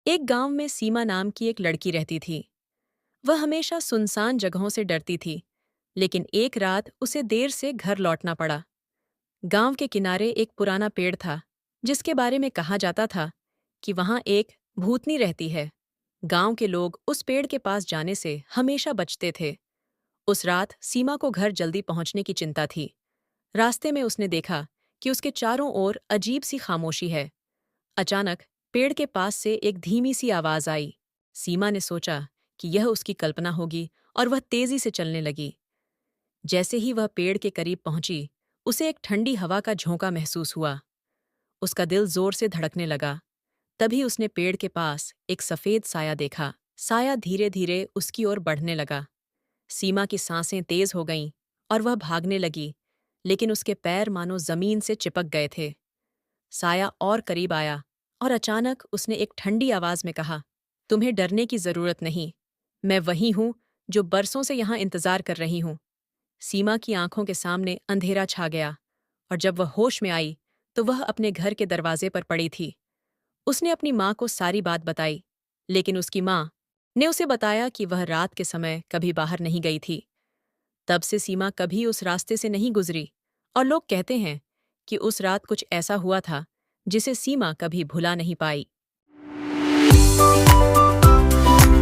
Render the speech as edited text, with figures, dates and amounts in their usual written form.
एक गांव में सीमा नाम की एक लड़की रहती थी। वह हमेशा सुनसान जगहों से डरती थी, लेकिन एक रात उसे देर से घर लौटना पड़ा। गांव के किनारे एक पुराना पेड़ था, जिसके बारे में कहा जाता था कि वहां एक भूतनी रहती है। गांव के लोग उस पेड़ के पास जाने से हमेशा बचते थे। उस रात सीमा को घर जल्दी पहुंचने की चिंता थी। रास्ते में उसने देखा कि उसके चारों ओर अजीब सी खामोशी है। अचानक पेड़ के पास से एक धीमी सी आवाज आई। सीमा ने सोचा कि यह उसकी कल्पना होगी और वह तेजी से चलने लगी। जैसे ही वह पेड़ के करीब पहुंची, उसे एक ठंडी हवा का झोंका महसूस हुआ। उसका दिल जोर से धड़कने लगा। तभी उसने पेड़ के पास एक सफेद साया देखा। साया धीरे धीरे उसकी ओर बढ़ने लगा। सीमा की सांसें तेज हो गईं और वह भागने लगी, लेकिन उसके पैर मानो जमीन से चिपक गए थे। साया और करीब आया और अचानक उसने एक ठंडी आवाज में कहा, तुम्हें डरने की जरूरत नहीं। मैं वही हूं जो बरसों से यहां इंतजार कर रही हूं। सीमा की आंखों के सामने अंधेरा छा गया और जब वह होश में आई तो वह अपने घर के दरवाजे पर पड़ी थी। उसने अपनी माँ को सारी बात बताई, लेकिन उसकी माँ ने उसे बताया कि वह रात के समय कभी बाहर नहीं गई थी। तब से सीमा कभी उस रास्ते से नहीं गुजरी और लोग कहते हैं कि उस रात कुछ ऐसा हुआ था जिसे सीमा कभी भुला नहीं पाई।